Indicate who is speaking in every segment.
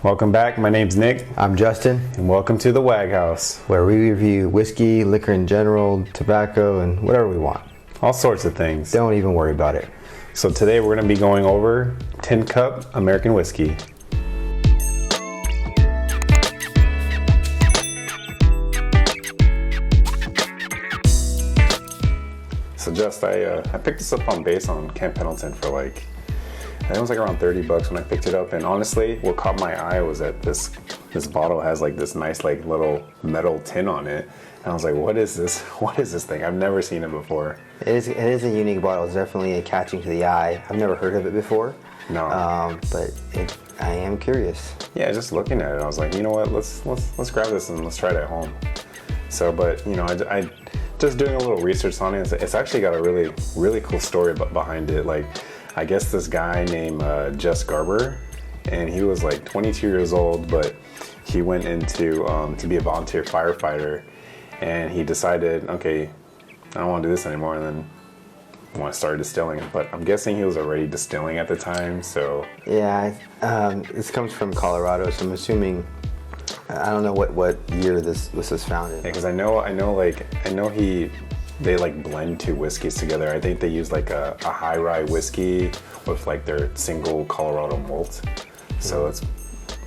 Speaker 1: Welcome back. My name's Nick.
Speaker 2: I'm Justin,
Speaker 1: And welcome to the Wag House.
Speaker 2: where we review whiskey, liquor in general, tobacco, and whatever we want.
Speaker 1: All sorts of things.
Speaker 2: Don't even worry about it.
Speaker 1: So today we're going to be going over Tincup American whiskey. So just I picked this up on base on Camp Pendleton for I think it was around $30 when I picked it up, and honestly what caught my eye was that this bottle has this nice little metal tin on it, and I was like, what is this thing? I've never seen it before.
Speaker 2: It is a unique bottle. It's definitely catching to the eye. I've never heard of it before.
Speaker 1: No.
Speaker 2: But I am curious.
Speaker 1: Yeah, just looking at it, I was like, you know what, let's grab this and let's try it at home. So, but I just doing a little research on it. It's actually got a really cool story behind it. I guess this guy named Jess Garber, and he was 22 years old, but he went into to be a volunteer firefighter, and he decided, okay, I don't want to do this anymore, and then I want to start distilling. But I'm guessing he was already distilling at the time, so.
Speaker 2: Yeah, this comes from Colorado, so I'm assuming, I don't know what year this was founded.
Speaker 1: Yeah, because I know they blend two whiskeys together. I think they use a high rye whiskey with their single Colorado malt. So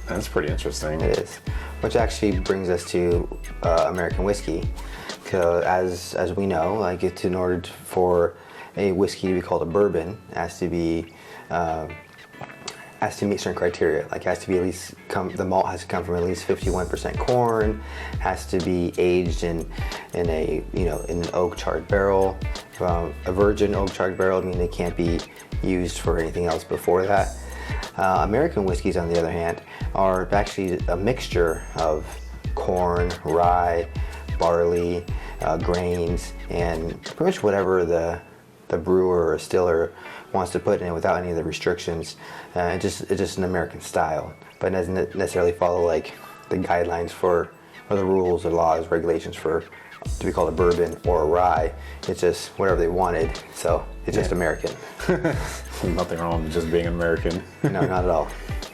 Speaker 1: that's pretty interesting.
Speaker 2: It is, which actually brings us to American whiskey. As we know, in order for a whiskey to be called a bourbon, it has to be has to meet certain criteria. It has to be the malt has to come from at least 51% corn, has to be aged in an oak charred barrel, a virgin oak charred barrel. I mean, they can't be used for anything else before that. American whiskeys, on the other hand, are actually a mixture of corn, rye, barley, grains, and pretty much whatever the brewer or distiller wants to put in it without any of the restrictions. It's just an American style, but it doesn't necessarily follow the guidelines or the rules or laws, regulations to be called a bourbon or a rye. It's just whatever they wanted, so it's just American.
Speaker 1: Nothing wrong with just being American.
Speaker 2: No, not at all.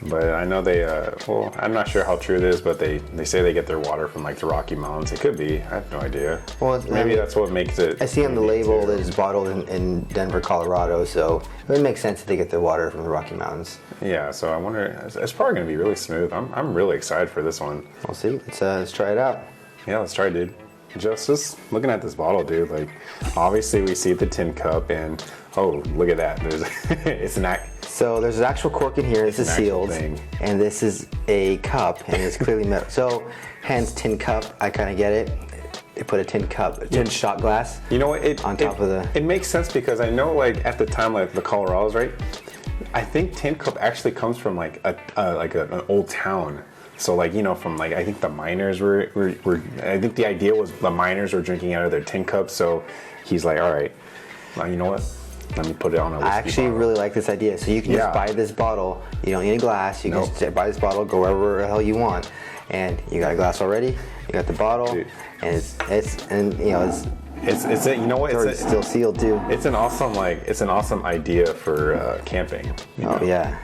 Speaker 1: But I know they, I'm not sure how true it is, but they say they get their water from the Rocky Mountains. It could be. I have no idea. Well, maybe that's what makes it.
Speaker 2: I see on the label that it's bottled in Denver, Colorado, so it would make sense that they get their water from the Rocky Mountains.
Speaker 1: Yeah, so I wonder, it's probably going to be really smooth. I'm really excited for this one.
Speaker 2: We'll see. Let's try it out.
Speaker 1: Yeah, let's try it, dude. Just looking at this bottle, dude, obviously we see the tin cup, and oh, look at that. It's an
Speaker 2: So there's an actual cork in here. This is sealed, and this is a cup, and it's clearly metal. So hence tin cup. I kind of get it. They put a tin shot glass.
Speaker 1: You know what?
Speaker 2: On top of the.
Speaker 1: It makes sense because I know at the time the Colorados, right? I think Tincup actually comes from an old town. So from I think the miners were I think the idea was the miners were drinking out of their tin cups. So he's like, all right, well, you know what? Let me put it on a whiskey
Speaker 2: I actually
Speaker 1: bottle.
Speaker 2: really like this idea. So you can just buy this bottle. You don't need a glass. You can just buy this bottle, go wherever the hell you want, and you got a glass already. You got the bottle,
Speaker 1: dude.
Speaker 2: And it's
Speaker 1: you know what?
Speaker 2: It's still sealed too.
Speaker 1: It's an awesome idea for camping.
Speaker 2: Oh yeah,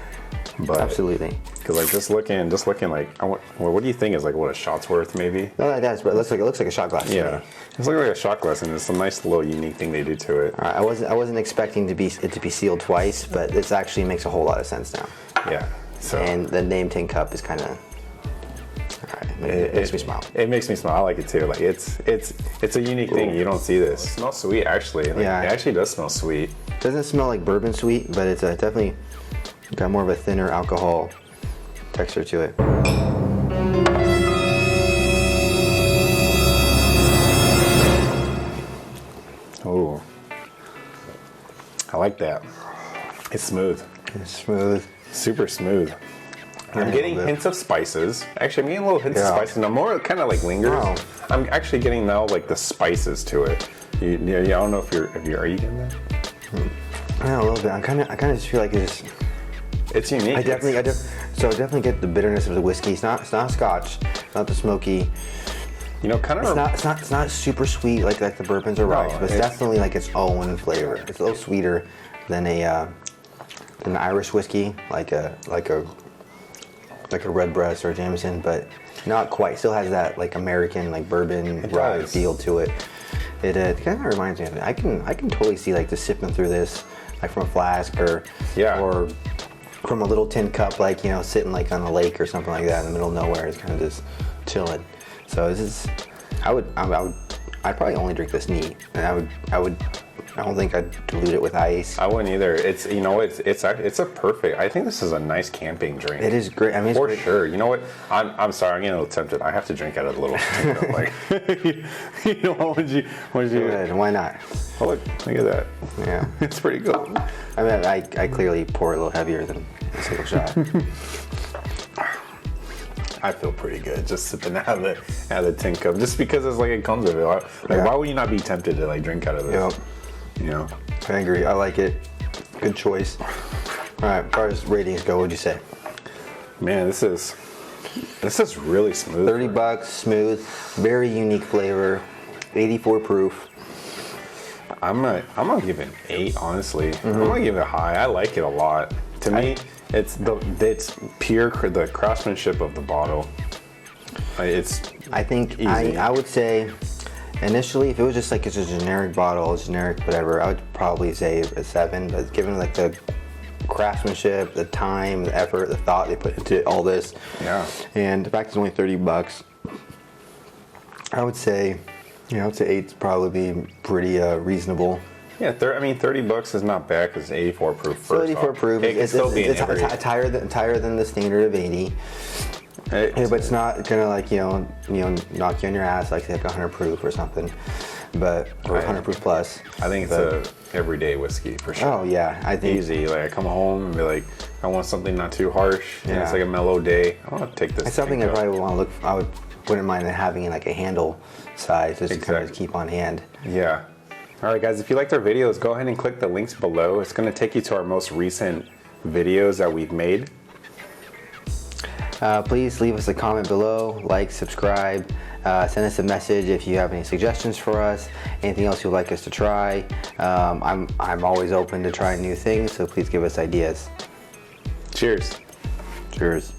Speaker 2: but absolutely.
Speaker 1: Because just looking what do you think is what a shot's worth maybe?
Speaker 2: No, it does, but it looks like a shot glass.
Speaker 1: Yeah, it's like a shot glass, and it's a nice little unique thing they do to it.
Speaker 2: All right, I wasn't expecting it to be sealed twice, but this actually makes a whole lot of sense now.
Speaker 1: Yeah. So.
Speaker 2: And the name Tin Cup is kind of. It makes me smile.
Speaker 1: It makes me smile. I like it too. It's a unique thing. You don't see this. It smells sweet actually.
Speaker 2: Yeah.
Speaker 1: It actually does smell sweet.
Speaker 2: It doesn't smell like bourbon sweet, but it's definitely got more of a thinner alcohol texture to it.
Speaker 1: Oh, I like that. It's smooth.
Speaker 2: It's smooth.
Speaker 1: Super smooth. I'm getting hints of spices. Actually, I'm getting little hints of spices. Now more kind of lingers. Wow. I'm actually getting now the spices to it. I don't know if you're. Are you getting that?
Speaker 2: Yeah, a little bit. I kind of just feel like
Speaker 1: it's unique.
Speaker 2: I definitely get the bitterness of the whiskey. It's not Scotch. It's not the smoky. It's not super sweet like the bourbons or rye, but it's definitely its own flavor. It's a little sweeter than an Irish whiskey, like a like a Redbreast or a Jameson, but not quite. Still has that like American like bourbon rye feel to it. It kind of reminds me of it. I can totally see like just sipping through this like from a flask or from a little tin cup, like, you know, sitting like on a lake or something like that in the middle of nowhere. It's kind of just chilling. So this is, I'd probably only drink this neat, and I don't think I'd dilute it with ice.
Speaker 1: I wouldn't either. It's, you know, it's a perfect. I think this is a nice camping drink.
Speaker 2: It is great. I mean,
Speaker 1: for sure. You know what? I'm sorry. I'm getting a little tempted. I have to drink out of the little Tincup. Like, you know, what would you?
Speaker 2: Go ahead. Why not?
Speaker 1: Oh, look at that.
Speaker 2: Yeah,
Speaker 1: it's pretty cool.
Speaker 2: I mean, I clearly pour a little heavier than a single shot.
Speaker 1: I feel pretty good just sipping out of the Tincup, just because it's like it comes with it. Like, why would you not be tempted to like drink out of this?
Speaker 2: Yep.
Speaker 1: You know.
Speaker 2: I agree. I like it. Good choice. All right. As far as ratings go, what'd you say?
Speaker 1: Man, this is really smooth.
Speaker 2: $30, smooth, very unique flavor, 84 proof.
Speaker 1: I'm gonna give it an 8. Honestly, I'm gonna give it a high. I like it a lot. To me, it's pure the craftsmanship of the bottle.
Speaker 2: I think
Speaker 1: easy.
Speaker 2: I would say initially, if it was just like it's a generic bottle, generic whatever, I would probably say a 7. But given like the craftsmanship, the time, the effort, the thought they put into all this, and the fact it's only $30, I would say 8's probably be pretty reasonable.
Speaker 1: Yeah, $30 is not bad because it's 84 proof.
Speaker 2: 84 proof. It's higher than the standard of 80. But it's not gonna like you know knock you on your ass like 100 proof or something, or 100 proof plus.
Speaker 1: I think it's a everyday whiskey for sure.
Speaker 2: Oh yeah, I think
Speaker 1: easy. Like I come home and be like, I want something not too harsh. And it's like a mellow day. I want to take this.
Speaker 2: It's something I probably want to look. Wouldn't mind having in like a handle size just to kind of keep on hand.
Speaker 1: Yeah. All right, guys. If you liked our videos, go ahead and click the links below. It's going to take you to our most recent videos that we've made.
Speaker 2: Please leave us a comment below, like, subscribe, send us a message if you have any suggestions for us, anything else you'd like us to try. I'm always open to trying new things, so please give us ideas.
Speaker 1: Cheers.
Speaker 2: Cheers.